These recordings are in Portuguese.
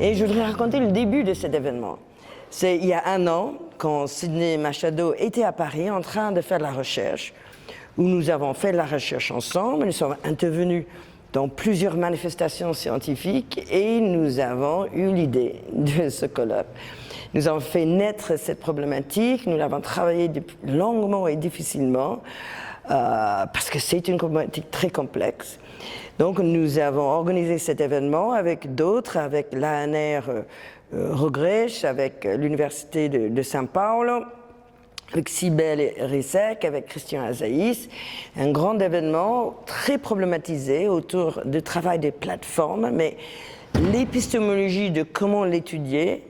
Et je voudrais raconter le début de cet événement. C'est il y a 1 an, quand Sidney Machado était à Paris en train de faire de la recherche, où nous avons fait de la recherche ensemble, nous sommes intervenus dans plusieurs manifestations scientifiques et nous avons eu l'idée de ce colloque. Nous avons fait naître cette problématique, nous l'avons travaillé longuement et difficilement, parce que c'est une problématique très complexe. Donc nous avons organisé cet événement avec d'autres, avec l'ANR Regres, avec l'Université de São Paulo, avec Cybèle Rissec, avec Christian Azaïs, un grand événement très problématisé autour du travail des plateformes, mais l'épistémologie de comment l'étudier,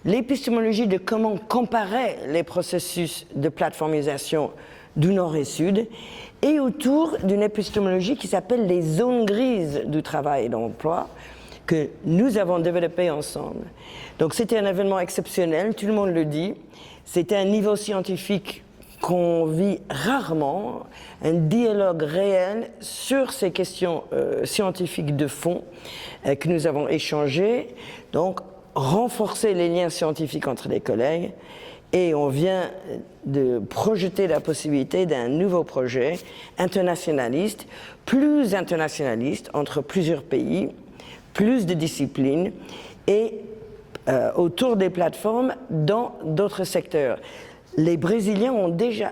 l'épistémologie de comment comparer les processus de plateformisation du Nord et Sud, et autour d'une épistémologie qui s'appelle les zones grises du travail et de l'emploi, que nous avons développé ensemble. Donc c'était un événement exceptionnel, tout le monde le dit. C'était un niveau scientifique qu'on vit rarement, un dialogue réel sur ces questions scientifiques de fond que nous avons échangées. Donc renforcer les liens scientifiques entre les collègues. Et on vient de projeter la possibilité d'un nouveau projet internationaliste, plus internationaliste entre plusieurs pays, plus de disciplines et autour des plateformes dans d'autres secteurs. Les Brésiliens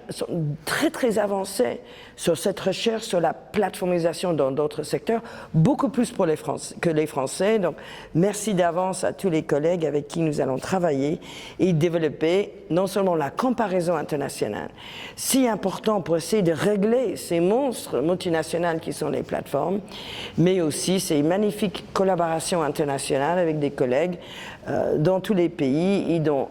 sont très très avancés sur cette recherche sur la plateformisation dans d'autres secteurs, beaucoup plus que les Français. Donc merci d'avance à tous les collègues avec qui nous allons travailler et développer non seulement la comparaison internationale, si important pour essayer de régler ces monstres multinationales qui sont les plateformes, mais aussi ces magnifiques collaborations internationales avec des collègues dans tous les pays et dans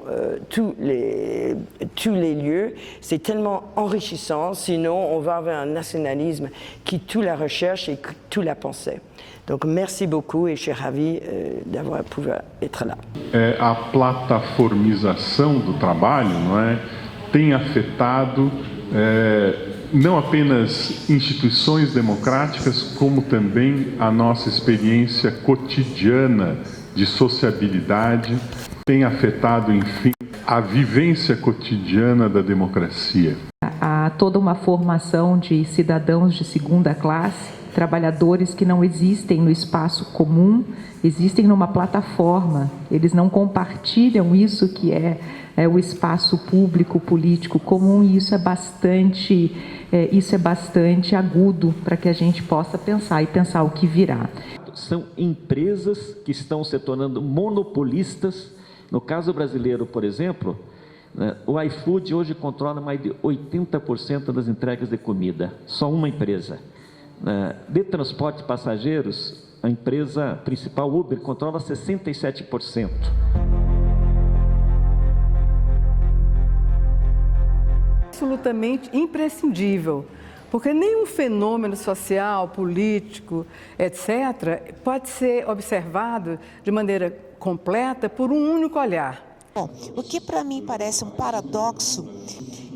tous les lieux. C'est tellement enrichissant, sinon on va avoir un nationalisme qui tue la recherche et qui tue la pensée. Donc merci beaucoup et je suis ravi d'avoir pu être là. A plataformização do trabalho, não é, tem afetado não apenas instituições democráticas, como também a nossa experiência cotidiana de sociabilidade, tem afetado, enfim, a vivência cotidiana da democracia. Há toda uma formação de cidadãos de segunda classe, trabalhadores que não existem no espaço comum, existem numa plataforma, eles não compartilham isso que é o espaço público, político comum, e isso é bastante agudo para que a gente possa pensar e pensar o que virá. São empresas que estão se tornando monopolistas. No caso brasileiro, por exemplo, o iFood hoje controla mais de 80% das entregas de comida, só uma empresa. De transporte de passageiros, a empresa principal, Uber, controla 67%. Absolutamente imprescindível, porque nenhum fenômeno social, político, etc., pode ser observado de maneira completa por um único olhar. Bom, o que para mim parece um paradoxo,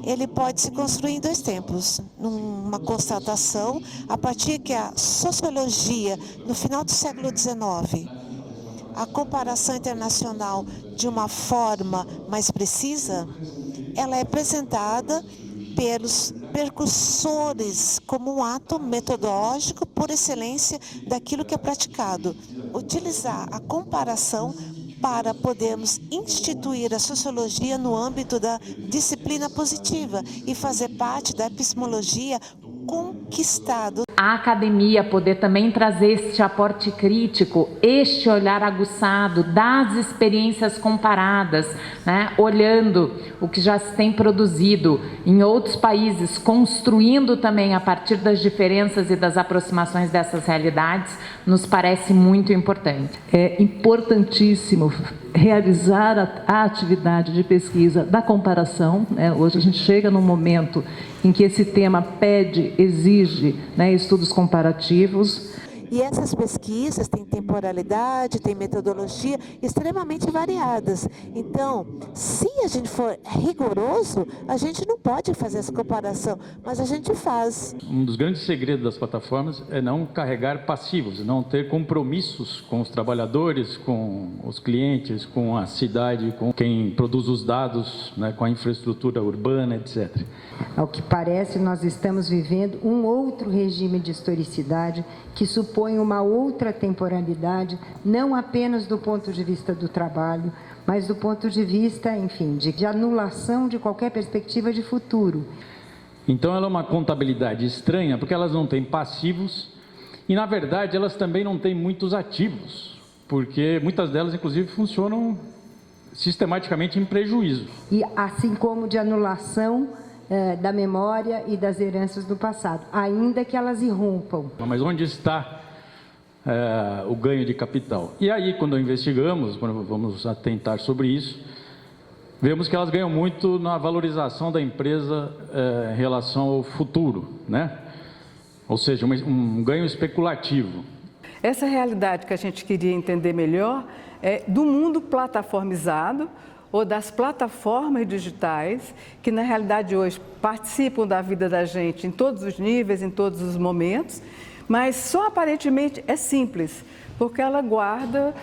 ele pode se construir em 2 tempos. Numa constatação, a partir que a sociologia, no final do século XIX, a comparação internacional de uma forma mais precisa, ela é apresentada pelos percursores como um ato metodológico por excelência daquilo que é praticado. Utilizar a comparação para podermos instituir a sociologia no âmbito da disciplina positiva e fazer parte da epistemologia conquistado. A academia poder também trazer este aporte crítico, este olhar aguçado das experiências comparadas, né? Olhando o que já se tem produzido em outros países, construindo também a partir das diferenças e das aproximações dessas realidades, nos parece muito importante. É importantíssimo realizar a atividade de pesquisa da comparação, né? Hoje a gente chega num momento em que esse tema exige, né, estudos comparativos. E essas pesquisas têm temporalidade, têm metodologia extremamente variadas. Então, se a gente for rigoroso, a gente não pode fazer essa comparação, mas a gente faz. Um dos grandes segredos das plataformas é não carregar passivos, não ter compromissos com os trabalhadores, com os clientes, com a cidade, com quem produz os dados, né, com a infraestrutura urbana, etc. Ao que parece, nós estamos vivendo um outro regime de historicidade que supõe uma outra temporalidade, não apenas do ponto de vista do trabalho, mas do ponto de vista, enfim, de anulação de qualquer perspectiva de futuro. Então ela é uma contabilidade estranha, porque elas não têm passivos e, na verdade, elas também não têm muitos ativos, porque muitas delas, inclusive, funcionam sistematicamente em prejuízo. E assim como de anulação da memória e das heranças do passado, ainda que elas irrompam. Mas onde está o ganho de capital? E aí, quando investigamos, quando vamos atentar sobre isso, vemos que elas ganham muito na valorização da empresa em relação ao futuro, né? Ou seja, um ganho especulativo. Essa realidade que a gente queria entender melhor é do mundo plataformizado ou das plataformas digitais que, na realidade, hoje participam da vida da gente em todos os níveis, em todos os momentos, mas só aparentemente é simples, porque ela guarda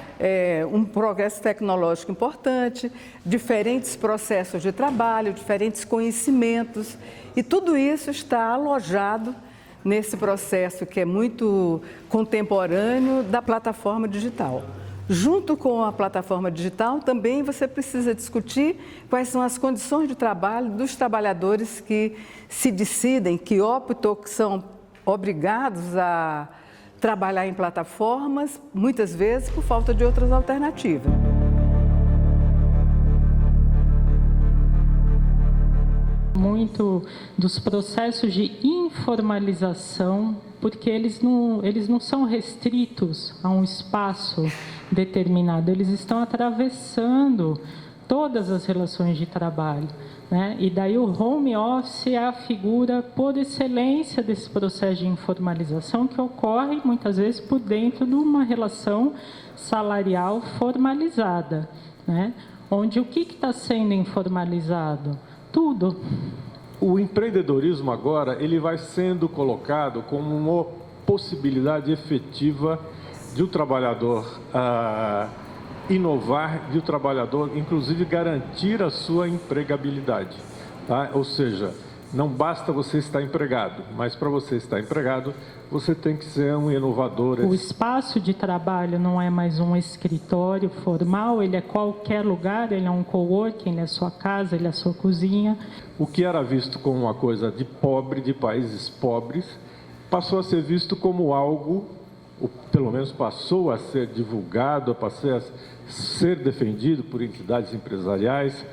um progresso tecnológico importante, diferentes processos de trabalho, diferentes conhecimentos, e tudo isso está alojado nesse processo que é muito contemporâneo da plataforma digital. Junto com a plataforma digital, também você precisa discutir quais são as condições de trabalho dos trabalhadores que se decidem, que optam, que são obrigados a trabalhar em plataformas, muitas vezes por falta de outras alternativas. Muito dos processos de informalização, porque eles não são restritos a um espaço determinado, eles estão atravessando todas as relações de trabalho, né? E daí o home office é a figura por excelência desse processo de informalização que ocorre muitas vezes por dentro de uma relação salarial formalizada, né? Onde o que está sendo informalizado? Tudo. O empreendedorismo agora ele vai sendo colocado como uma possibilidade efetiva de o trabalhador inovar, de o trabalhador inclusive garantir a sua empregabilidade, tá? Ou seja, não basta você estar empregado, mas para você estar empregado, você tem que ser um inovador. O espaço de trabalho não é mais um escritório formal, ele é qualquer lugar, ele é um coworking, ele é a sua casa, ele é a sua cozinha. O que era visto como uma coisa de pobre, de países pobres, passou a ser visto como algo, ou pelo menos passou a ser divulgado, passou a ser defendido por entidades empresariais,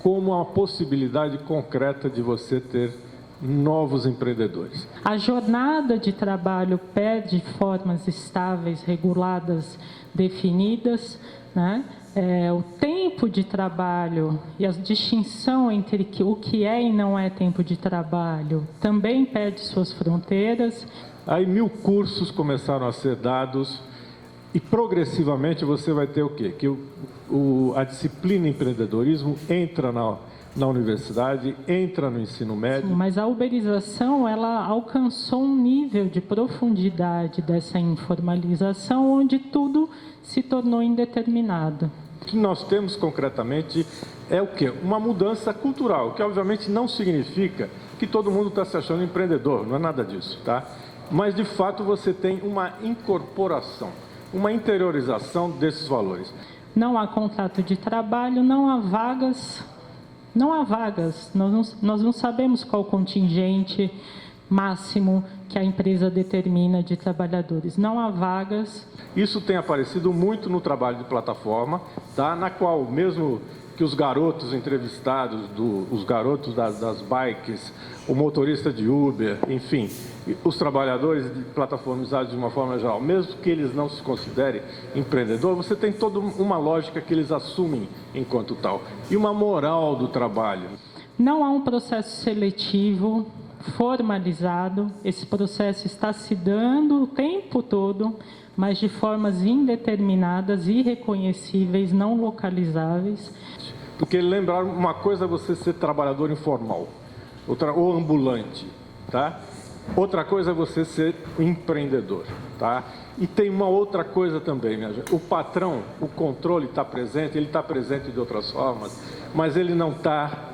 como uma possibilidade concreta de você ter novos empreendedores. A jornada de trabalho pede formas estáveis, reguladas, definidas, né? O tempo de trabalho e a distinção entre o que é e não é tempo de trabalho também perde suas fronteiras. Aí 1000 cursos começaram a ser dados e progressivamente você vai ter o quê? Que a disciplina empreendedorismo entra na universidade, entra no ensino médio. Sim, mas a uberização, ela alcançou um nível de profundidade dessa informalização onde tudo se tornou indeterminado. O que nós temos concretamente é o quê? Uma mudança cultural, que obviamente não significa que todo mundo está se achando empreendedor, não é nada disso, tá? Mas de fato você tem uma incorporação, uma interiorização desses valores. Não há contrato de trabalho, não há vagas. Nós não sabemos qual o contingente máximo que a empresa determina de trabalhadores. Não há vagas. Isso tem aparecido muito no trabalho de plataforma, tá? Na qual mesmo que os garotos entrevistados, os garotos das bikes, o motorista de Uber, enfim, os trabalhadores plataformizados de uma forma geral, mesmo que eles não se considerem empreendedor, você tem toda uma lógica que eles assumem enquanto tal, e uma moral do trabalho. Não há um processo seletivo formalizado, esse processo está se dando o tempo todo, mas de formas indeterminadas, irreconhecíveis, não localizáveis. Porque lembrar, uma coisa é você ser trabalhador informal, ou ambulante, tá? Outra coisa é você ser empreendedor, tá? E tem uma outra coisa também, minha gente. O patrão, o controle está presente, ele está presente de outras formas, mas ele não está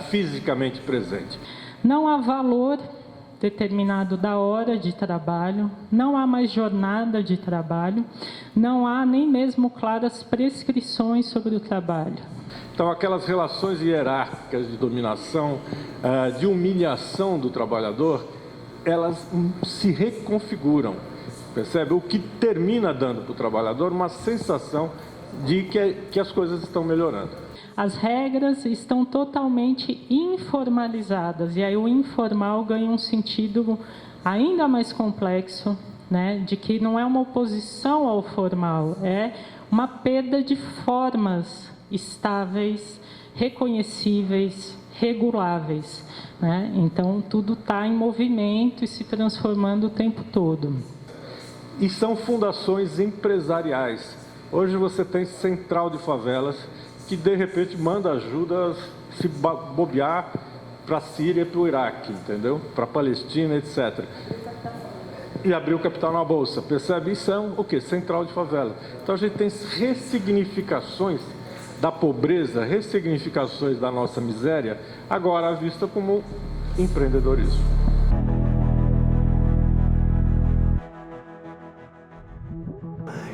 fisicamente presente. Não há valor determinado da hora de trabalho, não há mais jornada de trabalho, não há nem mesmo claras prescrições sobre o trabalho. Então, aquelas relações hierárquicas de dominação, de humilhação do trabalhador, elas se reconfiguram, percebe? O que termina dando para o trabalhador uma sensação de que as coisas estão melhorando. As regras estão totalmente informalizadas, e aí o informal ganha um sentido ainda mais complexo, né, de que não é uma oposição ao formal, é uma perda de formas estáveis, reconhecíveis, reguláveis, né? Então, tudo está em movimento e se transformando o tempo todo. E são fundações empresariais. Hoje você tem Central de Favelas, que de repente manda ajuda se bobear para a Síria e para o Iraque, entendeu? Para a Palestina, etc. E abriu capital na Bolsa, percebe? Isso é o quê? Central de Favela. Então a gente tem ressignificações da pobreza, ressignificações da nossa miséria, agora à vista como empreendedorismo.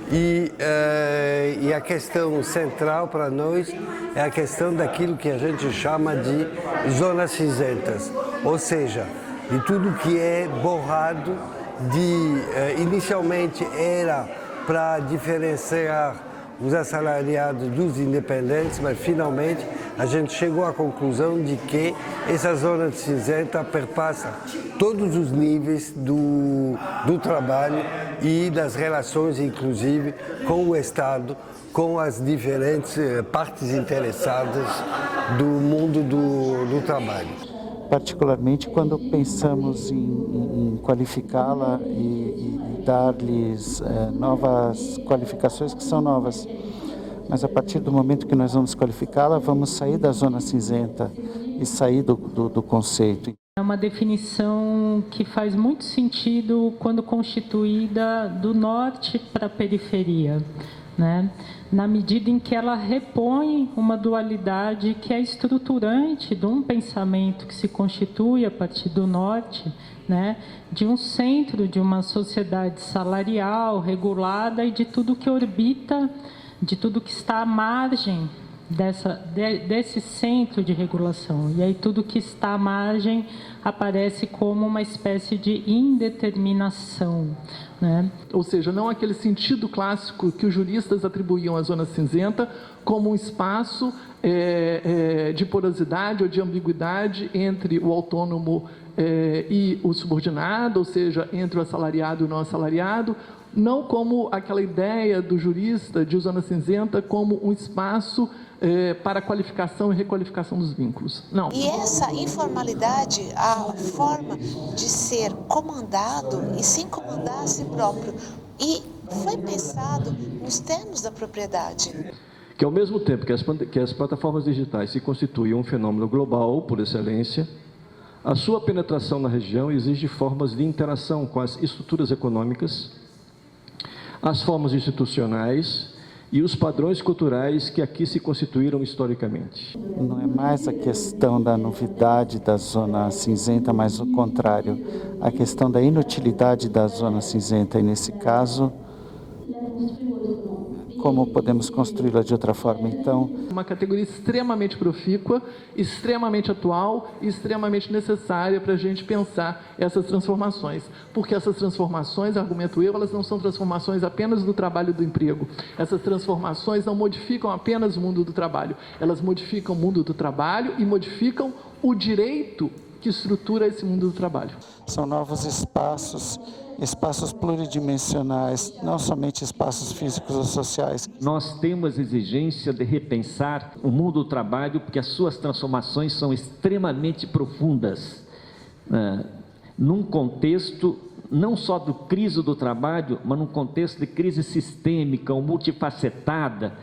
E a questão central para nós é a questão daquilo que a gente chama de zonas cinzentas, ou seja, de tudo que é borrado, inicialmente era para diferenciar os assalariados dos independentes, mas finalmente a gente chegou à conclusão de que essa zona cinzenta perpassa todos os níveis do trabalho e das relações, inclusive, com o Estado, com as diferentes partes interessadas do mundo do trabalho. Particularmente quando pensamos em qualificá-la e dar-lhes novas qualificações que são novas. Mas a partir do momento que nós vamos qualificá-la, vamos sair da zona cinzenta e sair do conceito. É uma definição que faz muito sentido quando constituída do norte para a periferia, né? Na medida em que ela repõe uma dualidade que é estruturante de um pensamento que se constitui a partir do norte, né, de um centro de uma sociedade salarial, regulada e de tudo que orbita, de tudo que está à margem desse centro de regulação. E aí tudo que está à margem aparece como uma espécie de indeterminação, né? Ou seja, não aquele sentido clássico que os juristas atribuíam à zona cinzenta como um espaço de porosidade ou de ambiguidade entre o autônomo e o subordinado, ou seja, entre o assalariado e o não assalariado, não como aquela ideia do jurista de zona cinzenta como um espaço para a qualificação e requalificação dos vínculos. Não. E essa informalidade, a forma de ser comandado e sem comandar a si próprio, e foi pensado nos termos da propriedade. Que ao mesmo tempo que as plataformas digitais se constituem um fenômeno global por excelência, a sua penetração na região exige formas de interação com as estruturas econômicas, as formas institucionais e os padrões culturais que aqui se constituíram historicamente. Não é mais a questão da novidade da zona cinzenta, mas o contrário, a questão da inutilidade da zona cinzenta, e nesse caso, como podemos construí-la de outra forma, então? Uma categoria extremamente profícua, extremamente atual e extremamente necessária para a gente pensar essas transformações. Porque essas transformações, argumento eu, elas não são transformações apenas do trabalho e do emprego. Essas transformações não modificam apenas o mundo do trabalho, elas modificam o mundo do trabalho e modificam o direito que estrutura esse mundo do trabalho. São novos espaços pluridimensionais, não somente espaços físicos ou sociais. Nós temos exigência de repensar o mundo do trabalho, porque as suas transformações são extremamente profundas. num contexto não só do crise do trabalho, mas num contexto de crise sistêmica ou multifacetada.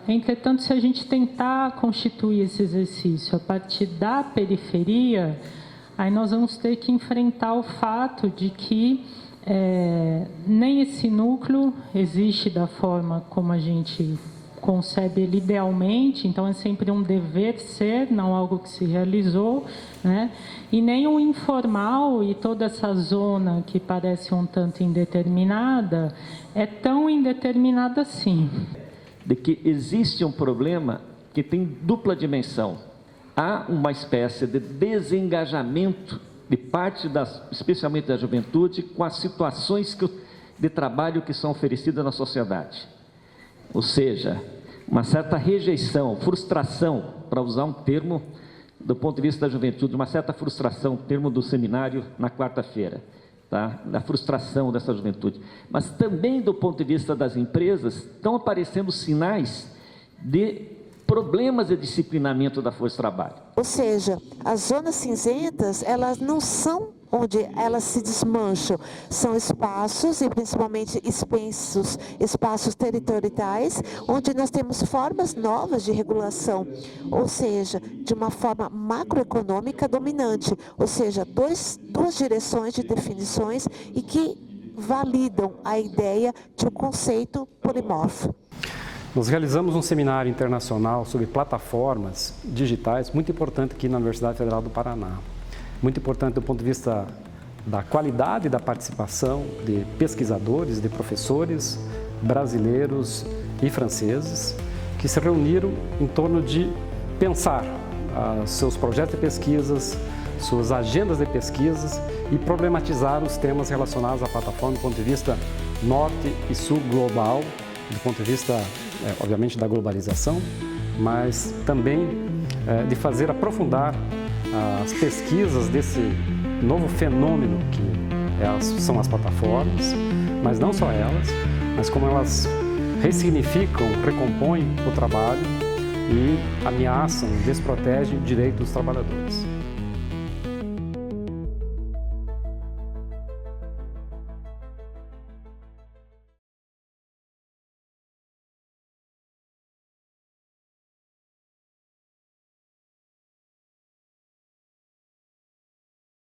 Entretanto, se a gente tentar constituir esse exercício a partir da periferia, aí nós vamos ter que enfrentar o fato de que nem esse núcleo existe da forma como a gente concebe ele idealmente, então é sempre um dever ser, não algo que se realizou, né? E nem o informal e toda essa zona que parece um tanto indeterminada, é tão indeterminada assim. De que existe um problema que tem dupla dimensão. Há uma espécie de desengajamento de parte, especialmente da juventude, com as situações de trabalho que são oferecidas na sociedade. Ou seja, uma certa rejeição, frustração, para usar um termo do ponto de vista da juventude, uma certa frustração, termo do seminário na quarta-feira, tá? Da frustração dessa juventude. Mas também do ponto de vista das empresas, estão aparecendo sinais de problemas de disciplinamento da força de trabalho. Ou seja, as zonas cinzentas, elas não são onde elas se desmancham, são espaços, e principalmente expensos, espaços territoriais, onde nós temos formas novas de regulação, ou seja, de uma forma macroeconômica dominante, ou seja, duas direções de definições e que validam a ideia de um conceito polimorfo. Nós realizamos um seminário internacional sobre plataformas digitais, muito importante aqui na Universidade Federal do Paraná. Muito importante do ponto de vista da qualidade da participação de pesquisadores, de professores brasileiros e franceses, que se reuniram em torno de pensar seus projetos de pesquisas, suas agendas de pesquisas e problematizar os temas relacionados à plataforma do ponto de vista norte e sul global, do ponto de vista, obviamente, da globalização, mas também de fazer aprofundar as pesquisas desse novo fenômeno que são as plataformas, mas não só elas, mas como elas ressignificam, recompõem o trabalho e ameaçam, desprotegem o direito dos trabalhadores.